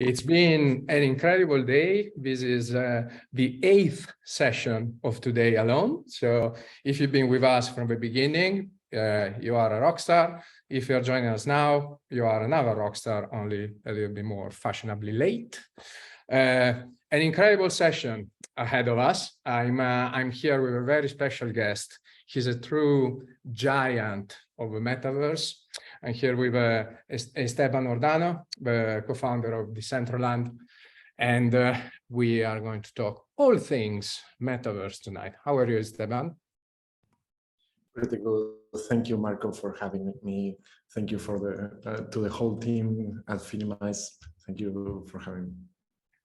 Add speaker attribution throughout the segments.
Speaker 1: It's been an incredible day. This is the 8th session of today alone. So if you've been with us from the beginning, you are a rock star. If you're joining us now, you are another rock star, only a little bit more fashionably late. An incredible session ahead of us. I'm here with a very special guest. He's a true giant of the Metaverse. I'm here with Esteban Ordano, the co-founder of Decentraland, and we are going to talk all things Metaverse tonight. How are you, Esteban?
Speaker 2: Pretty good. Thank you, Marco, for having me. Thank you for to the whole team at Finimize. Thank you for having me.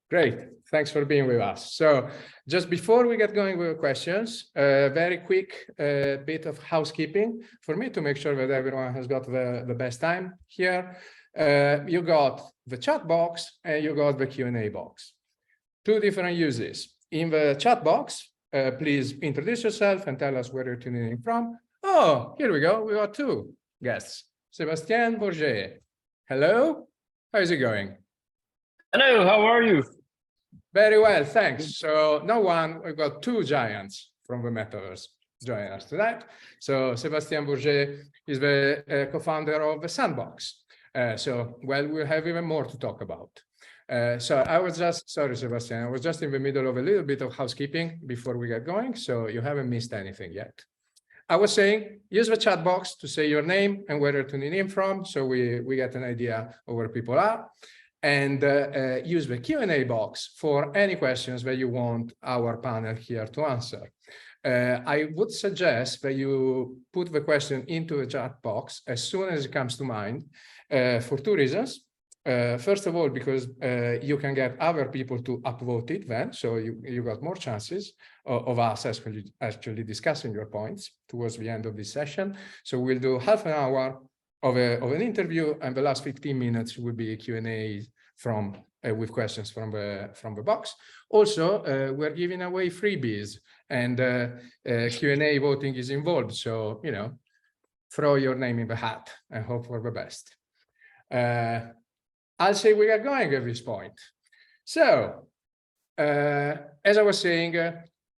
Speaker 1: Great. Thanks for being with us. So just before we get going with the questions, a very quick bit of housekeeping for me to make sure that everyone has got the best time here. You got the chat box and you got the Q&A box. Two different uses. In the chat box, please introduce yourself and tell us where you're tuning in from. Oh, here we go. We got two guests. Sébastien Borget. Hello. How is it going?
Speaker 3: Hello, how are you?
Speaker 1: Very well, thanks. So we've got two giants from the Metaverse joining us tonight. So Sébastien Borget is the co-founder of the Sandbox. We'll have even more to talk about. Sorry, Sébastien, I was just in the middle of a little bit of housekeeping before we get going, so you haven't missed anything yet. I was saying, use the chat box to say your name and where you're tuning in from, so we get an idea of where people are. And use the Q&A box for any questions that you want our panel here to answer. I would suggest that you put the question into the chat box as soon as it comes to mind for two reasons. First of all, because you can get other people to upvote it then, so you got more chances of us actually discussing your points towards the end of this session. So we'll do half an hour of an interview, and the last 15 minutes will be Q&A with questions from the box. Also, we're giving away freebies, and Q&A voting is involved. So, throw your name in the hat and hope for the best. I'll say we are going at this point. So, as I was saying,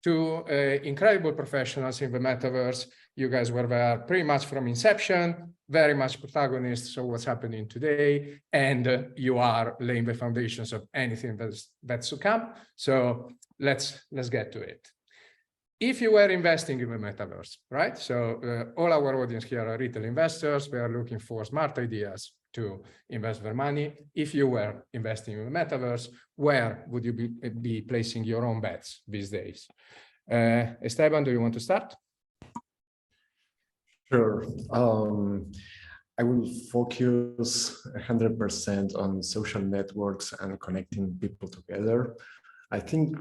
Speaker 1: two incredible professionals in the Metaverse. You guys were there pretty much from inception, very much protagonists of what's happening today, and you are laying the foundations of anything that's to come. So let's get to it. If you were investing in the Metaverse, right? So all our audience here are retail investors. We are looking for smart ideas to invest their money. If you were investing in the Metaverse, where would you be placing your own bets these days? Esteban, do you want to start?
Speaker 2: Sure. I will focus 100% on social networks and connecting people together. I think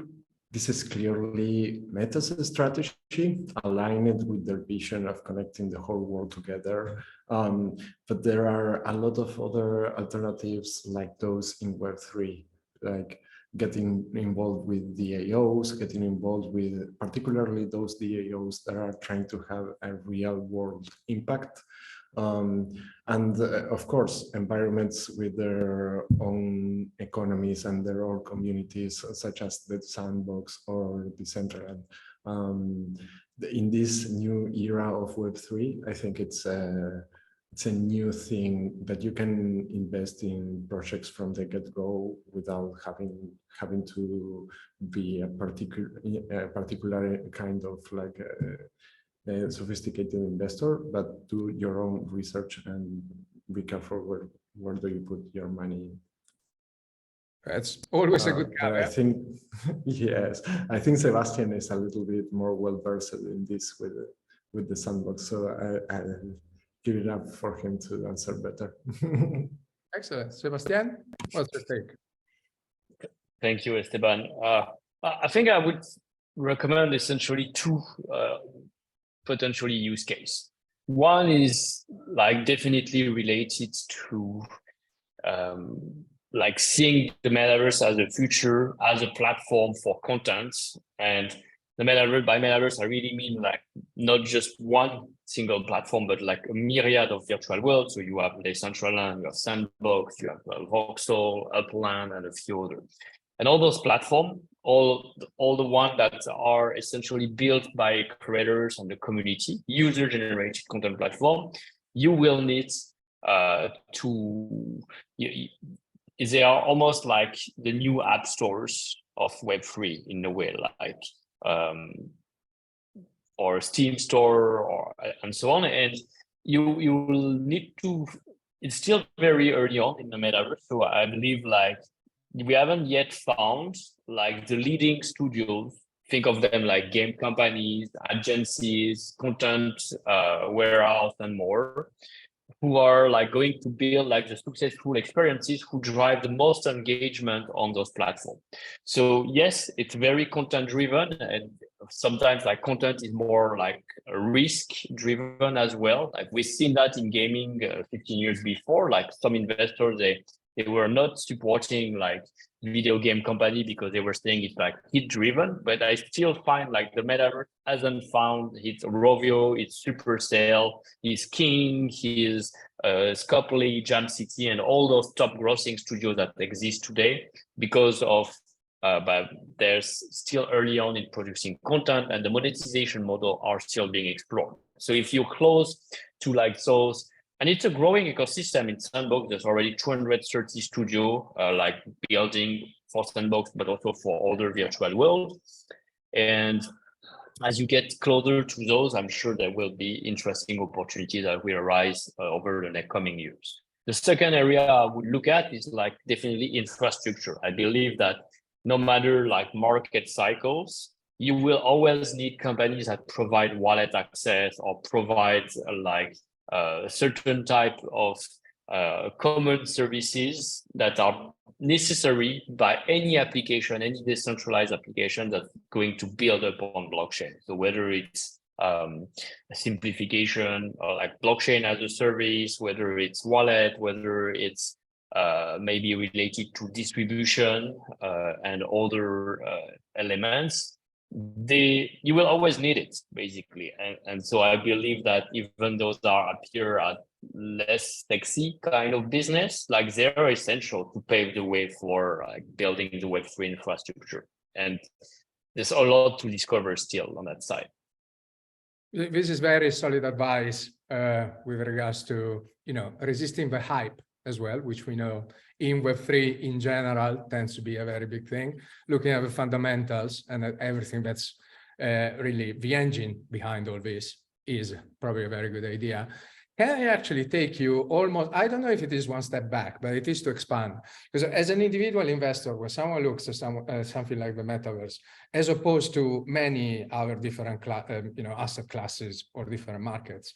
Speaker 2: this is clearly Meta's strategy, aligned with their vision of connecting the whole world together. But there are a lot of other alternatives like those in Web3, like getting involved with DAOs, getting involved with particularly those DAOs that are trying to have a real world impact. Of course, environments with their own economies and their own communities, such as the Sandbox or Decentraland. In this new era of Web3, I think it's a new thing that you can invest in projects from the get-go without having to be a particular kind of like a sophisticated investor, but do your own research and be careful where do you put your money.
Speaker 1: That's always a good caveat.
Speaker 2: I think, yes, I think Sébastien is a little bit more well-versed in this with the Sandbox, so I give it up for him to answer better.
Speaker 1: Excellent. Sébastien, what's your take?
Speaker 3: Thank you, Esteban. I think I would recommend essentially two potentially use case. One is like definitely related to like seeing the Metaverse as a future, as a platform for content, and the metaverse, by metaverse, I really mean like not just one single platform, but like a myriad of virtual worlds. So you have Decentraland, you have Sandbox, you have Voxel, Upland, and a few others. And all those platforms, all the ones that are essentially built by creators and the community, user-generated content platform, you will need they are almost like the new app stores of Web3 in a way, like or Steam store or and so on. And you will need to. It's still very early on in the metaverse, so I believe like we haven't yet found like the leading studios. Think of them like game companies, agencies, content warehouse, and more, who are like going to build like the successful experiences who drive the most engagement on those platforms. So yes, it's very content driven, and sometimes like content is more like risk driven as well. Like we've seen that in gaming 15 years before, like some investors, they were not supporting like video game company because they were saying it's like hit driven, but I still find like the metaverse hasn't found its Rovio, its Supercell, his King, his Scopely, Jam City, and all those top grossing studios that exist today because of but there's still early on in producing content, and the monetization model are still being explored. So if you're close to like those, and it's a growing ecosystem in Sandbox. There's already 230 studios like building for Sandbox, but also for other virtual worlds. And as you get closer to those, I'm sure there will be interesting opportunities that will arise over the next coming years. The second area I would look at is like definitely infrastructure. I believe that no matter like market cycles, you will always need companies that provide wallet access or provide like a certain type of common services that are necessary by any application, any decentralized application that's going to build upon blockchain. So whether it's a simplification or like blockchain as a service, whether it's wallet, whether it's maybe related to distribution and other elements, you will always need it basically. And so I believe that even those that appear as less sexy kind of business, like they're essential to pave the way for like building the Web3 infrastructure. And there's a lot to discover still on that side.
Speaker 1: This is very solid advice with regards to, resisting the hype as well, which we know in Web3 in general tends to be a very big thing. Looking at the fundamentals and at everything that's really the engine behind all this is probably a very good idea. Can I actually take you almost, I don't know if it is one step back, but it is to expand. Because as an individual investor, when someone looks at something like the metaverse, as opposed to many other different asset classes or different markets,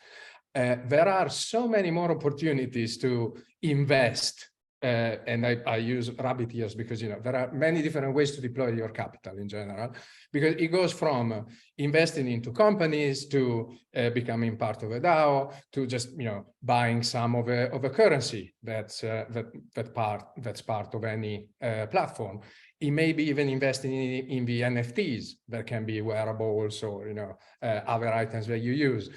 Speaker 1: there are so many more opportunities to invest. And I use rabbit ears because there are many different ways to deploy your capital in general, because it goes from investing into companies to becoming part of a DAO to just buying some of a currency that's part of any platform. It may be even investing in the NFTs that can be wearables or other items that you use.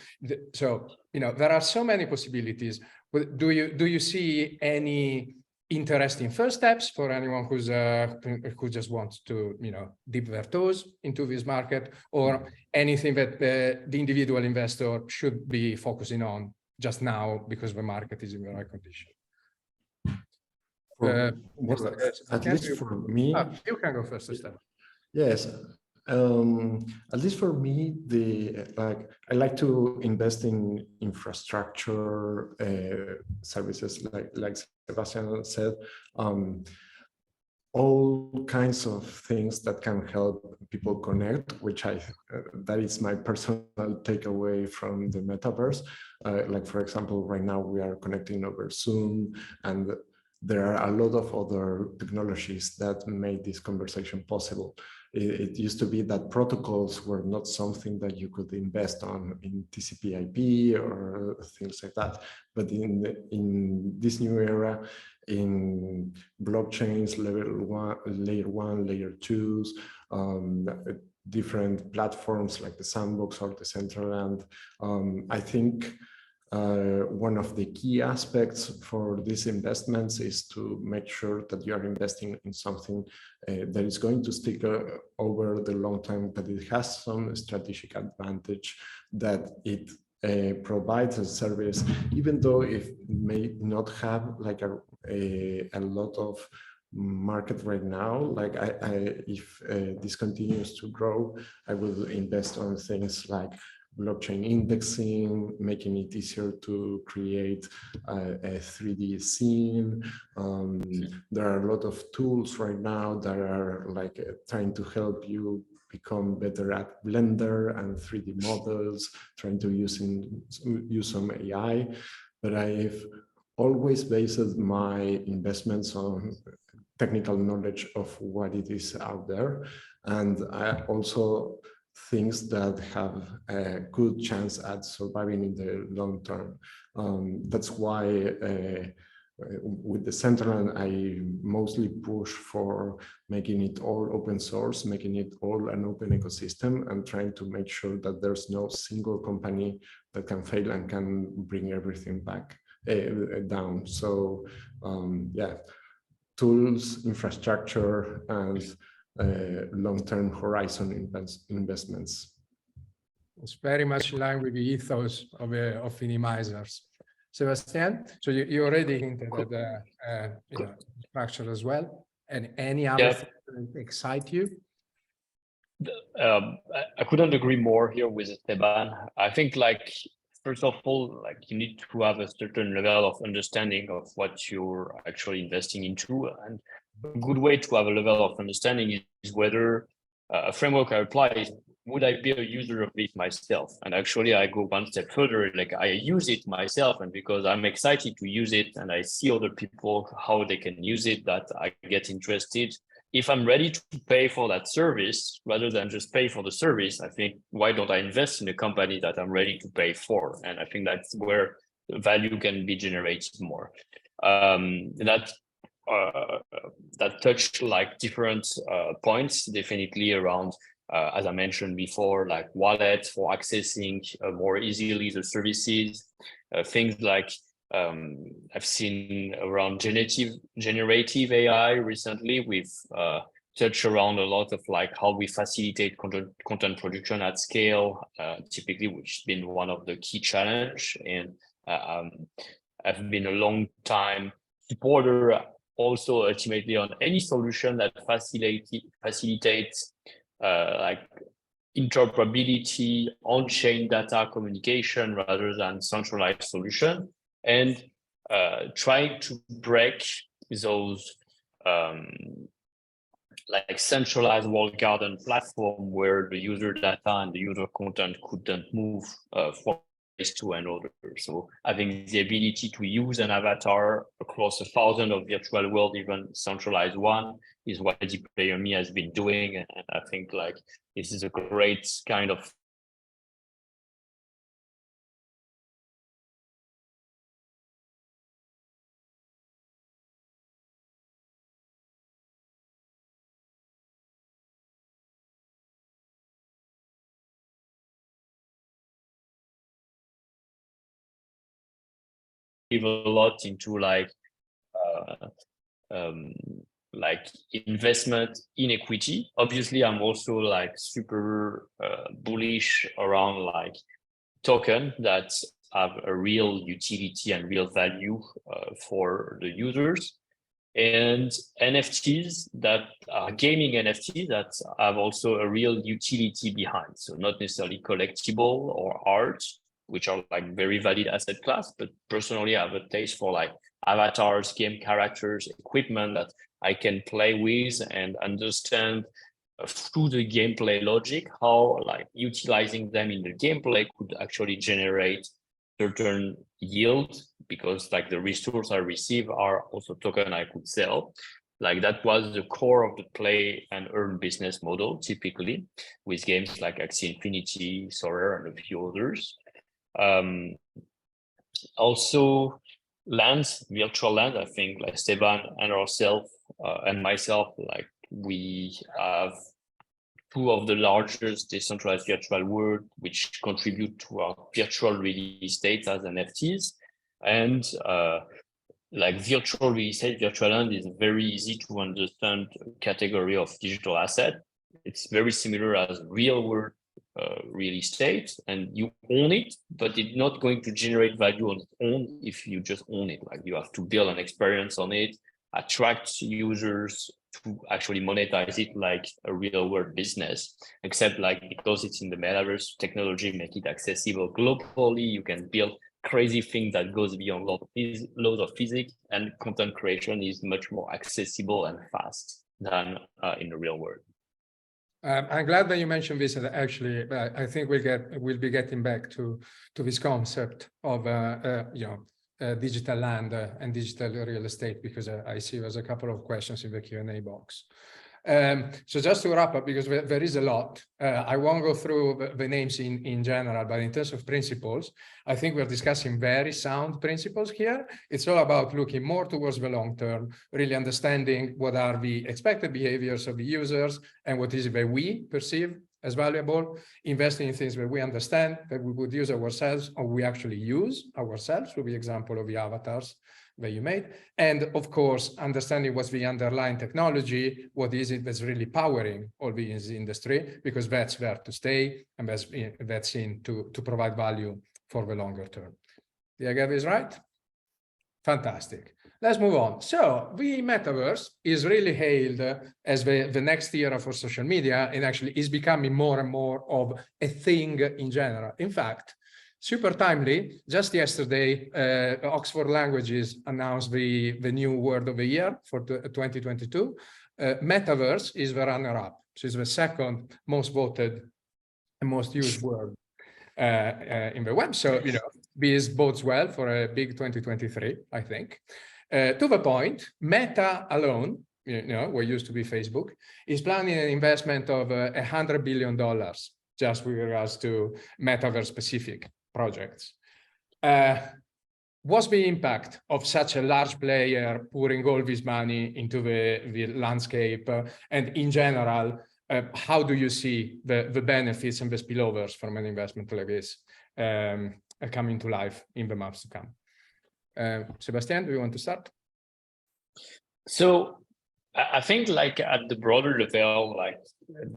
Speaker 1: So there are so many possibilities. Do you see any interesting first steps for anyone who just wants to dip their toes into this market, or anything that the individual investor should be focusing on just now because the market is in the right condition?
Speaker 2: At least for me,
Speaker 1: you can go first, Esteban.
Speaker 2: Yes. At least for me, I like to invest in infrastructure services, like Sébastien said, all kinds of things that can help people connect, which that is my personal takeaway from the metaverse. Like for example, right now we are connecting over Zoom, and there are a lot of other technologies that made this conversation possible. It used to be that protocols were not something that you could invest on in TCP/IP or things like that. But in this new era, in blockchains, layer one, layer twos, different platforms like the Sandbox or the Decentraland. I think one of the key aspects for these investments is to make sure that you are investing in something that is going to stick over the long time, that it has some strategic advantage, that it provides a service, even though it may not have like a lot of market right now. Like if this continues to grow, I will invest on things like blockchain indexing, making it easier to create a 3D scene. There are a lot of tools right now that are like trying to help you become better at Blender and 3D models, trying to use some AI. But I've always based my investments on technical knowledge of what it is out there. And I also things that have a good chance at surviving in the long term. That's why with the Decentraland, I mostly push for making it all open source, making it all an open ecosystem, and trying to make sure that there's no single company that can fail and can bring everything back down. So yeah, tools, infrastructure, and long-term horizon investments.
Speaker 1: It's very much in line with the ethos of Finimizers. Sébastien, so you already hinted at the structure as well. And any other thing that excite you?
Speaker 3: I couldn't agree more here with Esteban. I think, like, first of all, like, you need to have a certain level of understanding of what you're actually investing into. And a good way to have a level of understanding is whether a framework I apply is, would I be a user of it myself? And actually, I go one step further, like I use it myself, and because I'm excited to use it and I see other people, how they can use it, that I get interested. If I'm ready to pay for that service, rather than just pay for the service, I think, why don't I invest in a company that I'm ready to pay for? And I think that's where the value can be generated more. That touched like different points, definitely around, as I mentioned before, like wallets for accessing more easily the services, things like I've seen around generative AI recently. We've touched around a lot of like how we facilitate content production at scale, typically, which has been one of the key challenge. And I've been a long time supporter also ultimately on any solution that facilitates like interoperability, on-chain data communication rather than centralized solution, and trying to break those like centralized walled garden platform where the user data and the user content couldn't move from place to another. So I think the ability to use an avatar across 1,000 of virtual world, even centralized one, is what DPlayerMe has been doing. And I think like this is a great kind of give a lot into like investment in equity. Obviously, I'm also like super bullish around like token that have a real utility and real value for the users, and NFTs that are gaming NFTs that have also a real utility behind. So not necessarily collectible or art, which are like very valid asset class, but personally I have a taste for like avatars, game characters, equipment that I can play with and understand through the gameplay logic, how like utilizing them in the gameplay could actually generate certain yield, because like the resource I receive are also token I could sell. Like that was the core of the play and earn business model, typically with games like Axie Infinity, Sorare, and a few others. Also lands, virtual land, I think like Esteban and ourselves and myself, like we have two of the largest decentralized virtual world, which contribute to our virtual real estate as NFTs. And like virtual real estate, Decentraland is a very easy to understand category of digital asset. It's very similar as real world real estate, and you own it, but it's not going to generate value on its own if you just own it. Like you have to build an experience on it, attract users to actually monetize it like a real world business, except like because it's in the metaverse, technology make it accessible globally. You can build crazy thing that goes beyond laws of physics, and content creation is much more accessible and fast than in the real world.
Speaker 1: I'm glad that you mentioned this. Actually, I think we'll be getting back to this concept of digital land and digital real estate, because I see there's a couple of questions in the Q&A box. So just to wrap up, because there is a lot, I won't go through the names in general, but in terms of principles, I think we're discussing very sound principles here. It's all about looking more towards the long term, really understanding what are the expected behaviors of the users and what is it that we perceive as valuable, investing in things that we understand, that we would use ourselves, or we actually use ourselves, with the example of the avatars that you made. And of course, understanding what's the underlying technology, what is it that's really powering all this industry, because that's there to stay, and that's in to provide value for the longer term. Did I get this right? Fantastic. Let's move on. So the metaverse is really hailed as the next era for social media, and actually is becoming more and more of a thing in general. In fact, super timely, just yesterday, Oxford Languages announced the new word of the year for 2022. Metaverse is the runner-up. So it's the second most voted and most used word in the web. So, this bodes well for a big 2023, I think. To the point, Meta alone, what used to be Facebook, is planning an investment of $100 billion just with regards to metaverse-specific projects. What's the impact of such a large player pouring all this money into the landscape? And in general, how do you see the benefits and the spillovers from an investment like this coming to life in the months to come? Sébastien, do you want to start?
Speaker 3: So I think like at the broader level, like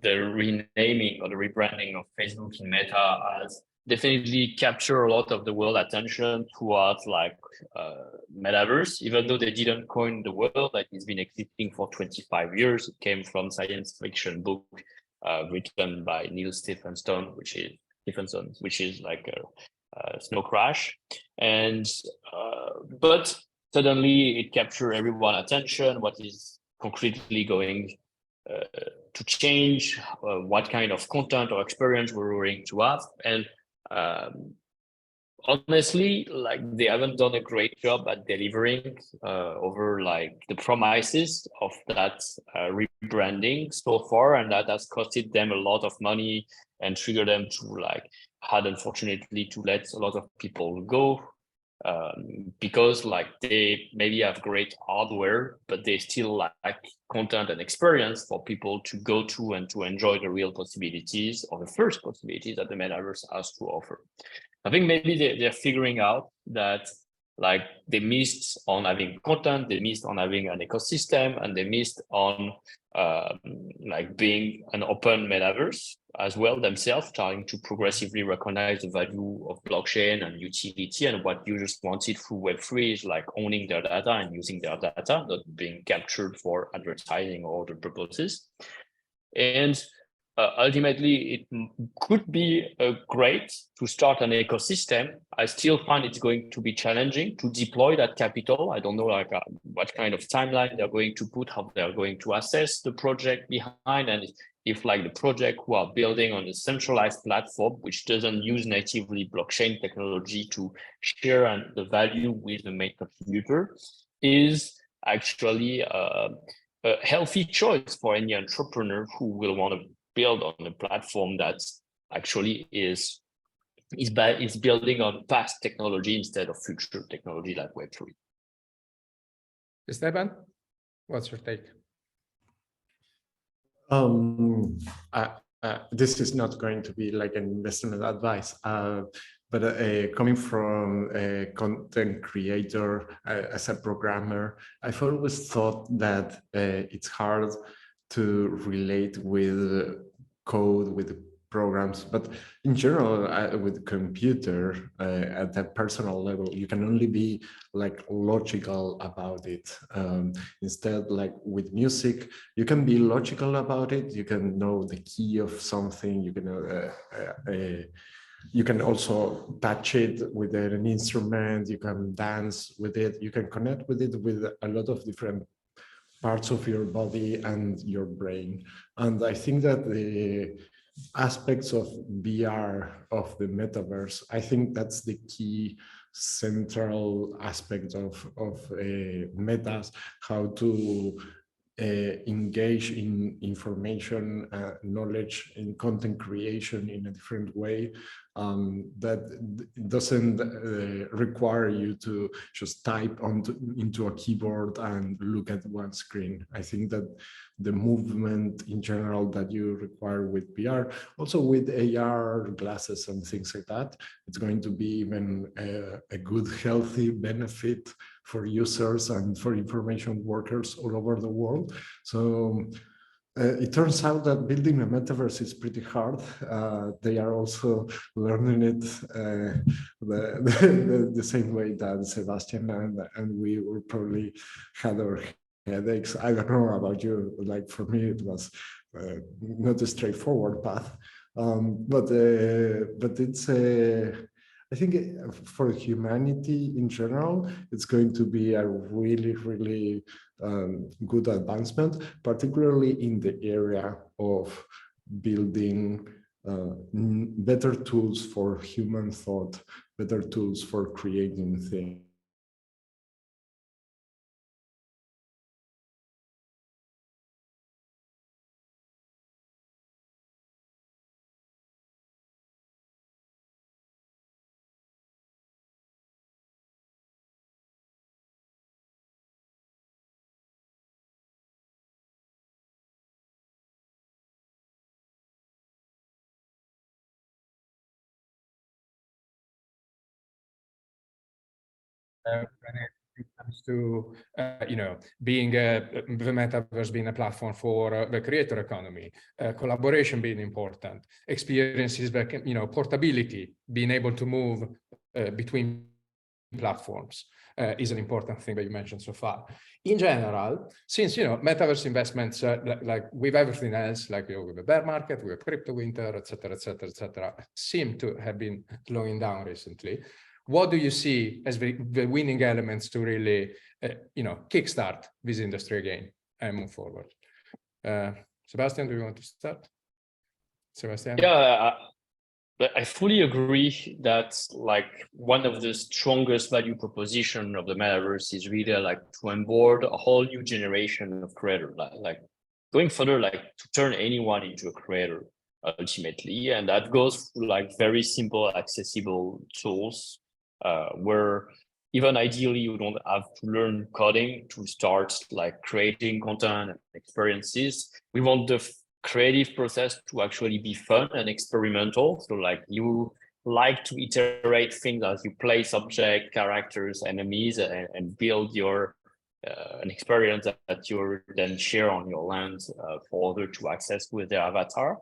Speaker 3: the renaming or the rebranding of Facebook in Meta has definitely captured a lot of the world attention towards like metaverse, even though they didn't coin the word. Like it's been existing for 25 years. It came from science fiction book written by Neil Stephenson, which is like a snow crash. And but suddenly it captured everyone's attention. What is concretely going to change? What kind of content or experience we're going to have? And honestly, like they haven't done a great job at delivering over like the promises of that rebranding so far, and that has costed them a lot of money and triggered them to like had unfortunately to let a lot of people go because like they maybe have great hardware, but they still lack content and experience for people to go to and to enjoy the real possibilities or the first possibilities that the metaverse has to offer. I think maybe they're figuring out that like they missed on having content, they missed on having an ecosystem, and they missed on like being an open metaverse as well themselves, trying to progressively recognize the value of blockchain and utility, and what users wanted through Web3 is like owning their data and using their data, not being captured for advertising or other purposes. And ultimately, it could be great to start an ecosystem. I still find it's going to be challenging to deploy that capital. I don't know like what kind of timeline they're going to put, how they're going to assess the project behind, and if like the project who are building on a centralized platform, which doesn't use natively blockchain technology to share the value with the main contributor, is actually a healthy choice for any entrepreneur who will want to build on a platform that actually is building on past technology instead of future technology like Web3.
Speaker 1: Esteban, what's your take?
Speaker 2: this is not going to be like an investment advice, but coming from a content creator as a programmer, I've always thought that it's hard to relate with code, with programs, but in general, with computer, at a personal level, you can only be like logical about it. Instead, like with music, you can be logical about it. You can know the key of something. You can also touch it with an instrument. You can dance with it. You can connect with it with a lot of different parts of your body and your brain. And I think that the aspects of VR, of the metaverse, I think that's the key central aspect of metas, how to engage in information, knowledge, in content creation in a different way that doesn't require you to just type into a keyboard and look at one screen. I think that the movement in general that you require with VR, also with AR glasses and things like that, it's going to be even a good, healthy benefit for users and for information workers all over the world. So it turns out that building a metaverse is pretty hard. They are also learning it the same way that Sebastian and we will probably had our headaches. I don't know about you, like for me, it was not a straightforward path, but it's I think for humanity in general, it's going to be a really, really good advancement, particularly in the area of building better tools for human thought, better tools for creating things.
Speaker 1: When it comes to being the metaverse being a platform for the creator economy, collaboration being important, experiences that portability, being able to move between platforms is an important thing that you mentioned so far. In general, since metaverse investments like with everything else, like with the bear market, with crypto winter, etc., seem to have been slowing down recently. What do you see as the winning elements to really, kickstart this industry again and move forward? Sebastian, do you want to start? Sebastian?
Speaker 3: Yeah, I fully agree that like one of the strongest value proposition of the metaverse is really like to onboard a whole new generation of creators, like going further, like to turn anyone into a creator ultimately, and that goes through like very simple, accessible tools. Where even ideally you don't have to learn coding to start like creating content and experiences. We want the creative process to actually be fun and experimental. So like you like to iterate things as you play subject, characters, enemies, and build your an experience that you then share on your land for others to access with their avatar.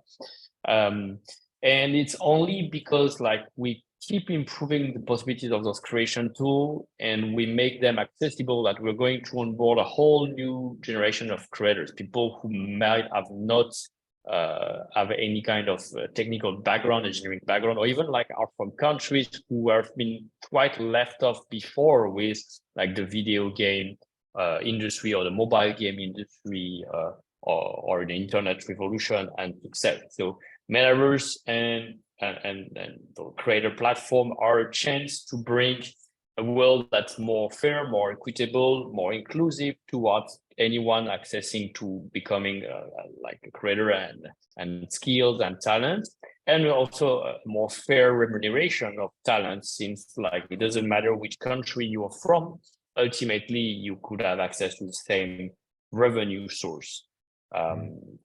Speaker 3: And it's only because like we keep improving the possibilities of those creation tools and we make them accessible that we're going to onboard a whole new generation of creators, people who might have not have any kind of technical background, engineering background, or even like are from countries who have been quite left off before with like the video game industry or the mobile game industry or the internet revolution and success. So Metaverse and the creator platform are a chance to bring a world that's more fair, more equitable, more inclusive towards anyone accessing to becoming like a creator and skills and talent, and also a more fair remuneration of talent, since like it doesn't matter which country you are from, ultimately you could have access to the same revenue source.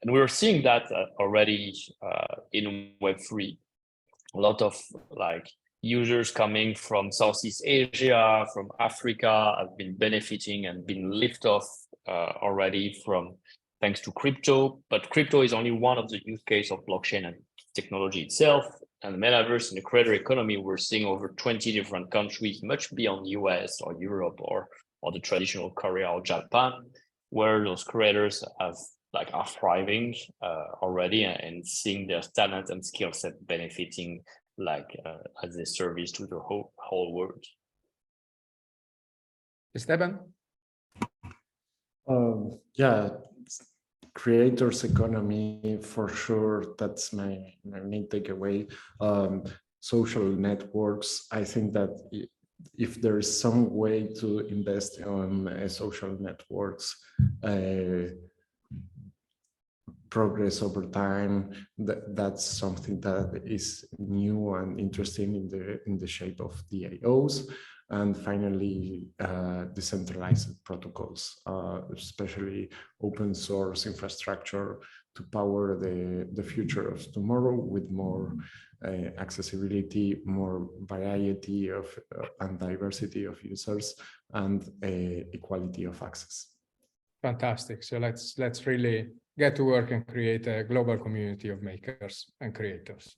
Speaker 3: And we're seeing that already in Web3. A lot of like users coming from Southeast Asia, from Africa have been benefiting and been lifted off already from thanks to crypto. But crypto is only one of the use case of blockchain and technology itself. And the metaverse and the creator economy, we're seeing over 20 different countries, much beyond US or Europe or the traditional Korea or Japan, where those creators are thriving already and seeing their talent and skill set benefiting as a service to the whole world.
Speaker 1: Esteban?
Speaker 2: Yeah, creators economy for sure. That's my main takeaway. Social networks. I think that if there is some way to invest on social networks, progress over time, that's something that is new and interesting in the shape of DAOs. And finally, decentralized protocols, especially open source infrastructure to power the future of tomorrow with more accessibility, more variety of and diversity of users, and equality of access.
Speaker 1: Fantastic. So let's really get to work and create a global community of makers and creators.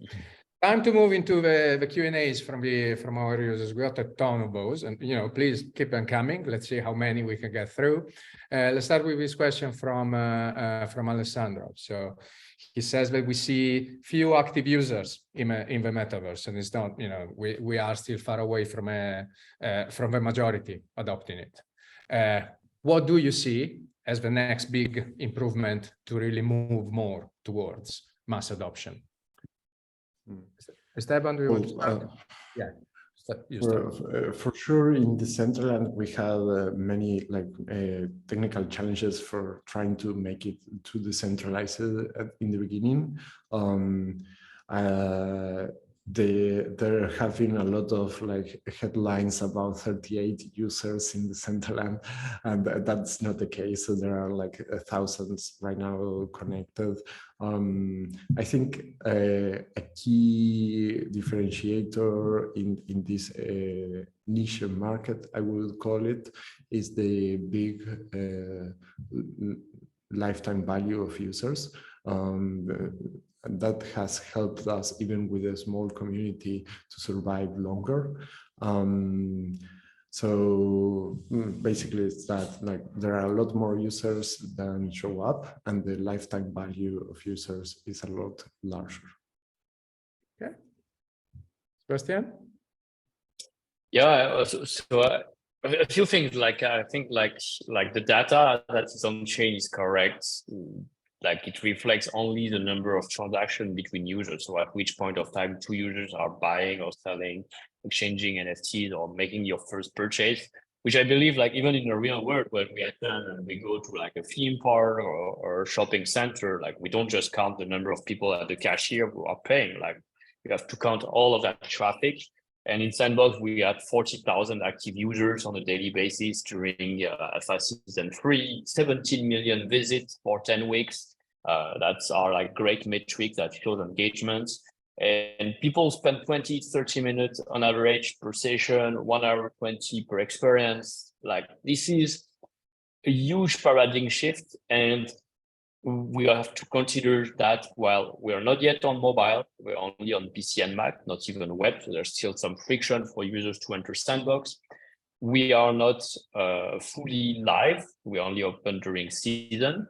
Speaker 1: Time to move into the Q&As from our users. We got a ton of those, and please keep them coming. Let's see how many we can get through. Let's start with this question from Alessandro. So he says that we see few active users in the metaverse, and it's not, we are still far away from the majority adopting it. What do you see as the next big improvement to really move more towards mass adoption? Esteban, do you want to start? Yeah.
Speaker 2: For sure, in Decentraland, we have many technical challenges for trying to make it to decentralize it in the beginning. There have been a lot of headlines about 38 users in Decentraland, and that's not the case. So there are thousands right now connected. I think a key differentiator in this niche market, I would call it, is the big lifetime value of users. And that has helped us, even with a small community, to survive longer. So basically, it's that there are a lot more users than show up, and the lifetime value of users is a lot larger.
Speaker 1: Okay, Sébastien?
Speaker 3: Yeah, a few things. I think the data that is on chain is correct. It reflects only the number of transactions between users. So at which point of time two users are buying or selling, exchanging NFTs, or making your first purchase, which I believe even in the real world, when we attend and we go to a theme park or a shopping center, we don't just count the number of people at the cashier who are paying. We have to count all of that traffic. And in Sandbox, we had 40,000 active users on a daily basis during Alpha Season 3, 17 million visits for 10 weeks. That's our great metric that shows engagement. And people spend 20, 30 minutes on average per session, 1 hour 20 per experience. This is a huge paradigm shift. And we have to consider that while we are not yet on mobile, we're only on PC and Mac, not even web. So there's still some friction for users to enter Sandbox. We are not fully live. We're only open during season.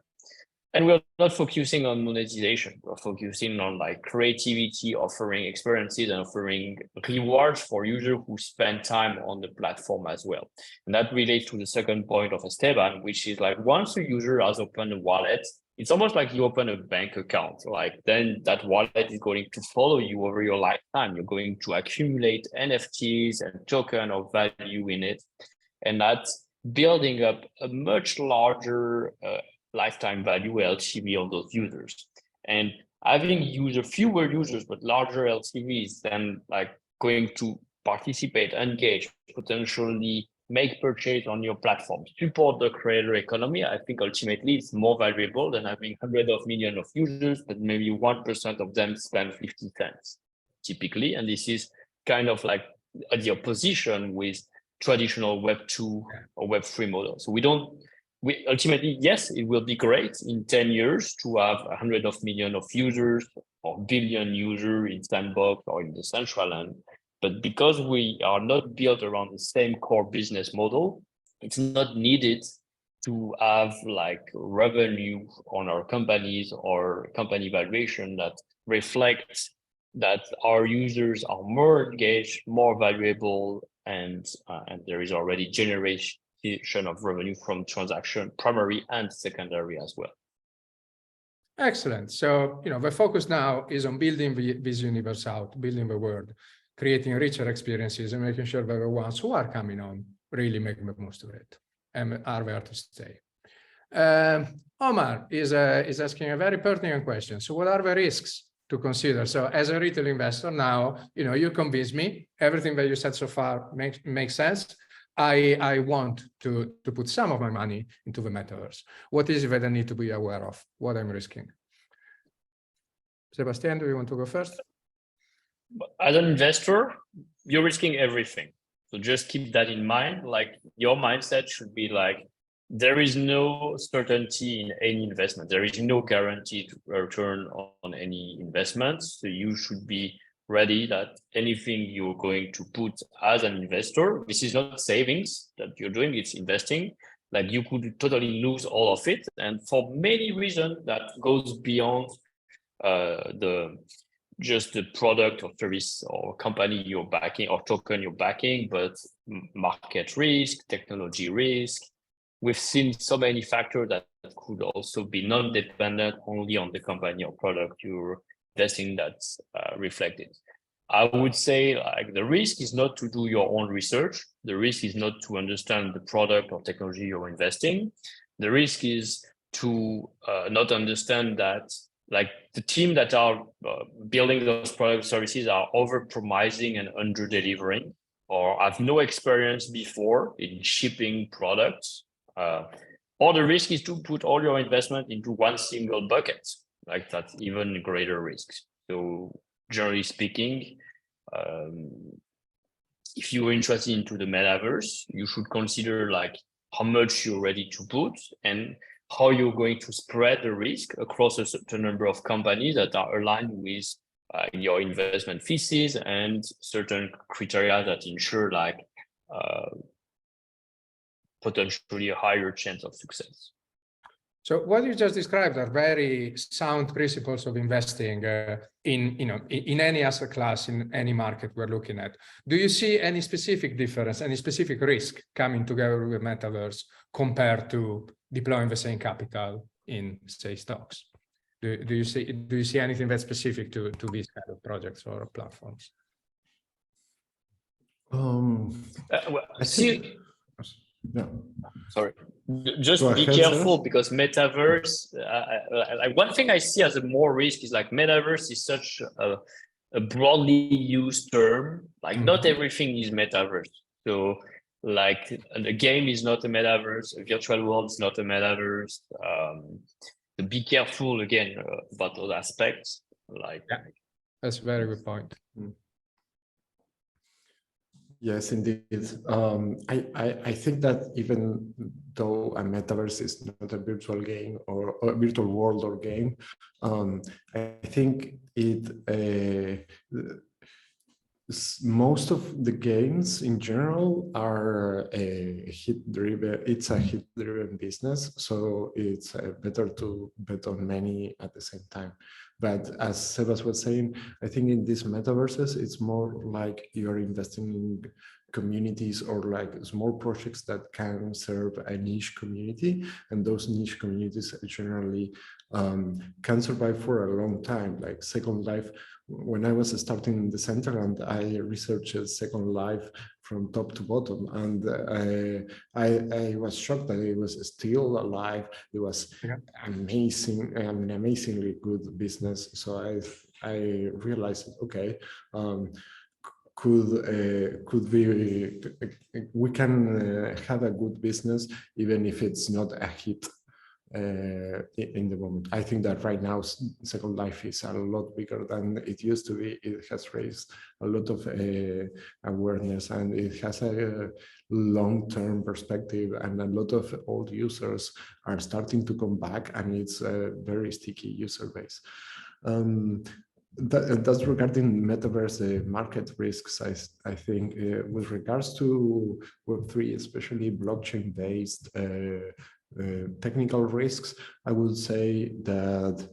Speaker 3: And we're not focusing on monetization. We're focusing on creativity, offering experiences and offering rewards for users who spend time on the platform as well. And that relates to the second point of Esteban, which is once a user has opened a wallet, it's almost like you open a bank account. Then that wallet is going to follow you over your lifetime. You're going to accumulate NFTs and token of value in it. And that's building up a much larger lifetime value LTV on those users. And having fewer users, but larger LTVs, then going to participate, engage, potentially make purchase on your platform, support the creator economy. I think ultimately it's more valuable than having hundreds of millions of users, but maybe 1% of them spend 50 cents typically. And this is kind of like the opposition with traditional Web 2 or Web 3 models. So we ultimately, yes, it will be great in 10 years to have 100 of millions of users or billion users in Sandbox or in Decentraland. But because we are not built around the same core business model, it's not needed to have like revenue on our companies or company valuation that reflects that our users are more engaged, more valuable, and there is already generation of revenue from transaction, primary and secondary as well.
Speaker 1: Excellent. So, the focus now is on building this universe out, building the world, creating richer experiences, and making sure that the ones who are coming on really make the most of it and are there to stay. Omar is asking a very pertinent question. So what are the risks to consider? So as a retail investor now, you convince me, everything that you said so far makes sense. I want to put some of my money into the metaverse. What is it that I need to be aware of? What I'm risking? Sébastien, do you want to go first?
Speaker 3: As an investor, you're risking everything. So just keep that in mind. Like your mindset should be like, there is no certainty in any investment. There is no guaranteed return on any investment. So you should be ready that anything you're going to put as an investor, this is not savings that you're doing, it's investing. Like you could totally lose all of it. And for many reasons that goes beyond just the product or service or company you're backing or token you're backing, but market risk, technology risk. We've seen so many factors that could also be non-dependent only on the company or product you're investing that's reflected. I would say like the risk is not to do your own research. The risk is not to understand the product or technology you're investing. The risk is to not understand that like the team that are building those product services are over-promising and under-delivering, or have no experience before in shipping products. Or the risk is to put all your investment into one single bucket, like that's even greater risks. So generally speaking, if you're interested into the metaverse, you should consider like how much you're ready to put and how you're going to spread the risk across a certain number of companies that are aligned with your investment thesis and certain criteria that ensure like potentially a higher chance of success.
Speaker 1: So what you just described are very sound principles of investing in any asset class, in any market we're looking at. Do you see any specific difference, any specific risk coming together with Metaverse compared to deploying the same capital in, say, stocks? Do you see anything that's specific to these kind of projects or platforms?
Speaker 3: Sorry, just be careful because Metaverse, like one thing I see as a more risk is like Metaverse is such a broadly used term. Like not everything is Metaverse. So like a game is not a Metaverse, a virtual world is not a Metaverse. So be careful again about those aspects. Like
Speaker 1: that's a very good point.
Speaker 2: Yes, indeed. I think that even though a metaverse is not a virtual game or a virtual world or game, I think most of the games in general are hit-driven. It's a hit-driven business, so it's better to bet on many at the same time. But as Sebas was saying, I think in these metaverses, it's more like you're investing in communities or like small projects that can serve a niche community, and those niche communities generally can survive for a long time. Like Second Life, when I was starting in Decentraland, I researched Second Life from top to bottom, and I was shocked that it was still alive. It was amazing, an amazingly good business. So I realized, okay, could be, we can have a good business even if it's not a hit in the moment. I think that right now Second Life is a lot bigger than it used to be. It has raised a lot of awareness, and it has a long-term perspective, and a lot of old users are starting to come back, and it's a very sticky user base. That's regarding Metaverse market risks. I think with regards to Web3, especially blockchain-based technical risks, I would say that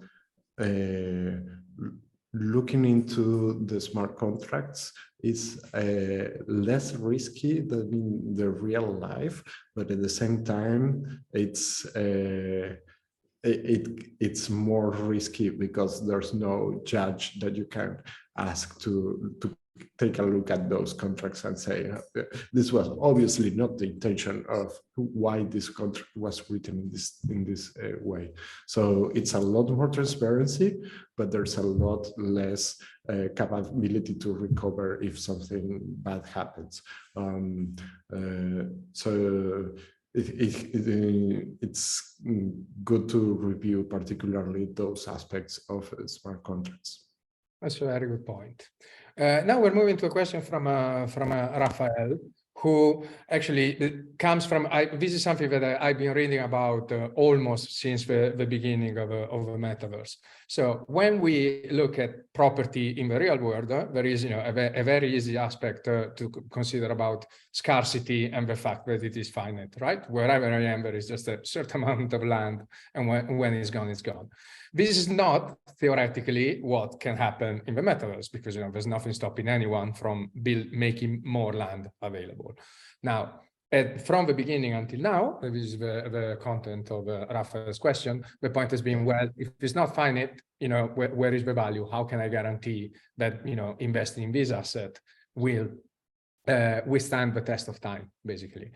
Speaker 2: looking into the smart contracts is less risky than in the real life, but at the same time, it's more risky because there's no judge that you can ask to take a look at those contracts and say, this was obviously not the intention of why this contract was written in this way. So it's a lot more transparency, but there's a lot less capability to recover if something bad happens. So it's good to review particularly those aspects of smart contracts.
Speaker 1: That's a very good point. Now we're moving to a question from Rafael, who actually comes from, this is something that I've been reading about almost since the beginning of the Metaverse. So when we look at property in the real world, there is a very easy aspect to consider about scarcity and the fact that it is finite, right? Wherever I am, there is just a certain amount of land, and when it's gone, it's gone. This is not theoretically what can happen in the Metaverse, because there's nothing stopping anyone from making more land available. Now, from the beginning until now, this is the content of Rafael's question. The point has been, well, if it's not finite, where is the value? How can I guarantee that investing in this asset will withstand the test of time, basically?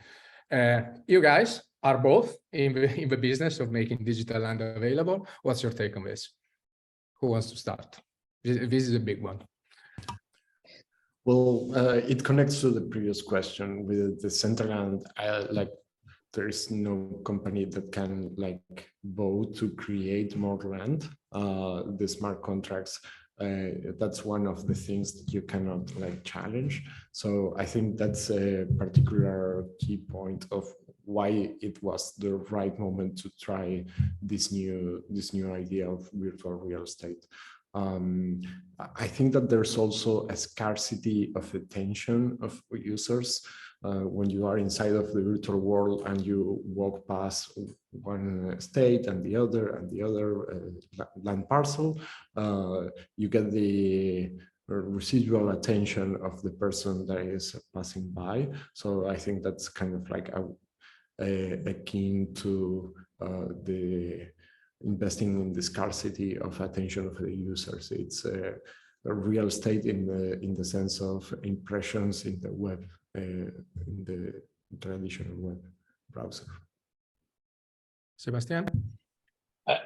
Speaker 1: You guys are both in the business of making digital land available. What's your take on this? Who wants to start? This is a big one.
Speaker 2: Well, it connects to the previous question with the Decentraland. There is no company that can vote to create more land. The smart contracts, that's one of the things that you cannot challenge. So I think that's a particular key point of why it was the right moment to try this new idea of virtual real estate. I think that there's also a scarcity of attention of users when you are inside of the virtual world and you walk past one state and the other land parcel. You get the residual attention of the person that is passing by. So I think that's kind of akin to the investing in the scarcity of attention of the users. It's a real estate in the sense of impressions in the web, in the traditional web browser.
Speaker 1: Sébastien?
Speaker 3: I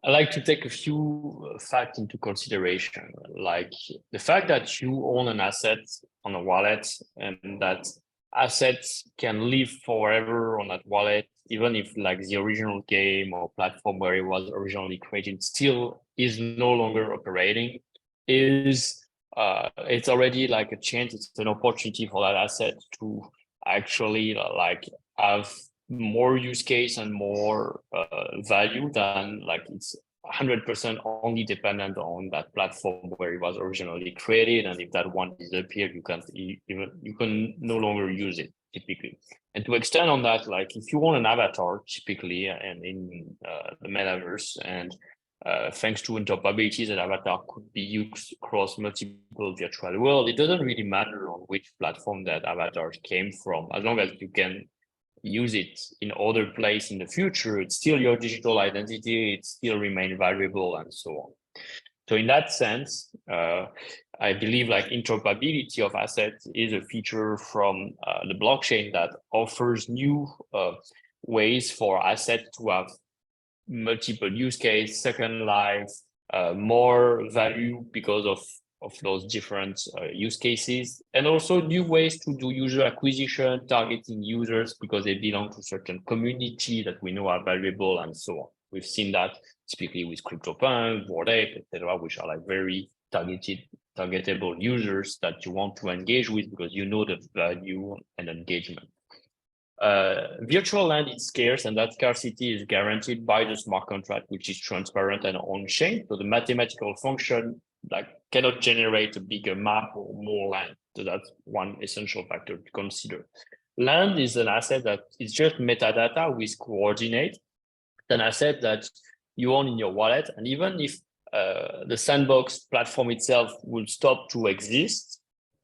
Speaker 3: like to take a few facts into consideration, like the fact that you own an asset on a wallet and that assets can live forever on that wallet, even if the original game or platform where it was originally created still is no longer operating, is it's already a chance, it's an opportunity for that asset to actually have more use case and more value than it's 100% only dependent on that platform where it was originally created. And if that one disappeared, you can no longer use it typically. And to extend on that, if you want an avatar typically and in the Metaverse, and thanks to interoperability, that avatar could be used across multiple virtual worlds, it doesn't really matter on which platform that avatar came from, as long as you can use it in other place in the future, it's still your digital identity, it still remain valuable and so on. So in that sense, I believe interoperability of assets is a feature from the blockchain that offers new ways for assets to have multiple use case, second life, more value because of of those different use cases, and also new ways to do user acquisition, targeting users because they belong to certain community that we know are valuable, and so on. We've seen that typically with CryptoPunk, Bored Ape, etc., which are like very targetable users that you want to engage with because you know the value and engagement. Virtual land is scarce, and that scarcity is guaranteed by the smart contract, which is transparent and on-chain. So the mathematical function like cannot generate a bigger map or more land. So that's one essential factor to consider. Land is an asset that is just metadata with coordinate, an asset that you own in your wallet. And even if the Sandbox platform itself will stop to exist,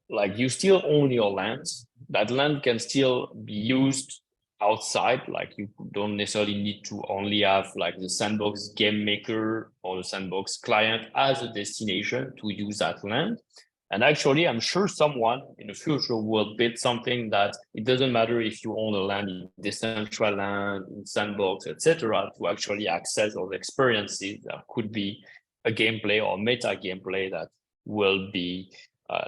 Speaker 3: like you still own your land. That land can still be used outside. Like you don't necessarily need to only have like the Sandbox game maker or the Sandbox client as a destination to use that land. And actually, I'm sure someone in the future will build something that it doesn't matter if you own a land in Decentraland, in Sandbox, etc., to actually access those experiences. That could be a gameplay or meta gameplay that will be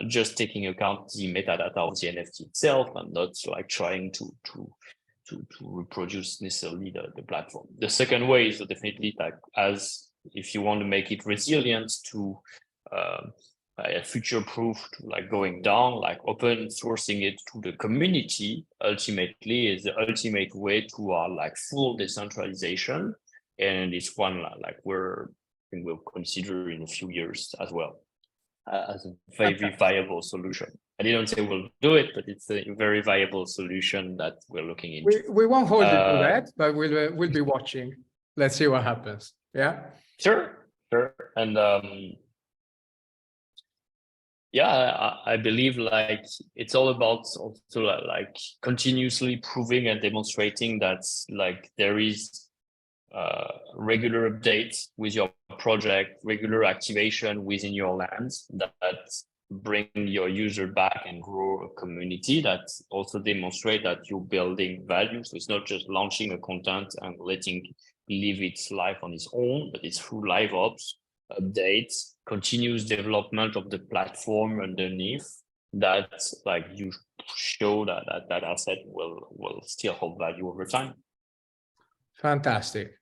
Speaker 3: just taking account the metadata of the NFT itself and not like trying to reproduce necessarily the platform. The second way is definitely like as if you want to make it resilient to future proof to like going down, like open sourcing it to the community ultimately is the ultimate way to like full decentralization. And it's one like we'll consider in a few years as well as a very viable solution. I didn't say we'll do it, but it's a very viable solution that we're looking into.
Speaker 1: We won't hold you to that, but we'll be watching. Let's see what happens. Yeah.
Speaker 3: Sure. And yeah, I believe like it's all about also like continuously proving and demonstrating that like there is regular updates with your project, regular activation within your lands that bring your user back and grow a community that also demonstrate that you're building value. So it's not just launching a content and letting live its life on its own, but it's through live ops, updates, continuous development of the platform underneath that like you show that asset will still hold value over time.
Speaker 1: Fantastic.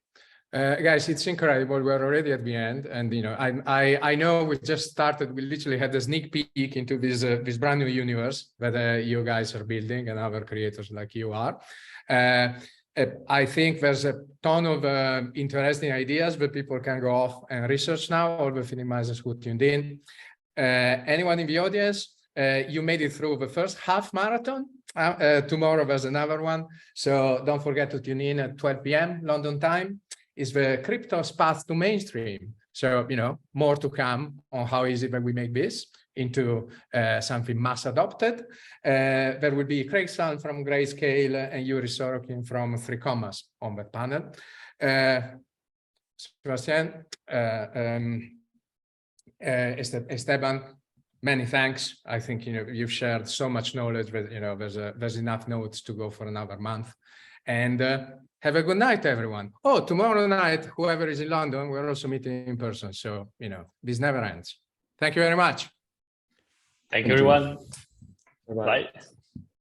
Speaker 1: Guys, it's incredible. We're already at the end, and you know, I know we just started. We literally had a sneak peek into this brand new universe that you guys are building, and other creators like you are. I think there's a ton of interesting ideas that people can go off and research now. All the Finimizers who tuned in. Anyone in the audience, you made it through the first half marathon. Tomorrow there's another one, so don't forget to tune in at 12 p.m. London time. Is the crypto's path to mainstream. So, you know, more to come on how easy that we make this into something mass adopted. There will be Craig Sun from Grayscale and Yuri Sorokin from 3 Commas on the panel. Sébastien, Esteban, many thanks. I think, you know, you've shared so much knowledge that, you know, there's enough notes to go for another month. And have a good night, everyone. Oh, tomorrow night, whoever is in London, we're also meeting in person. So, you know, this never ends. Thank you very much.
Speaker 3: Thank you, everyone.
Speaker 2: Bye-bye.
Speaker 3: Bye.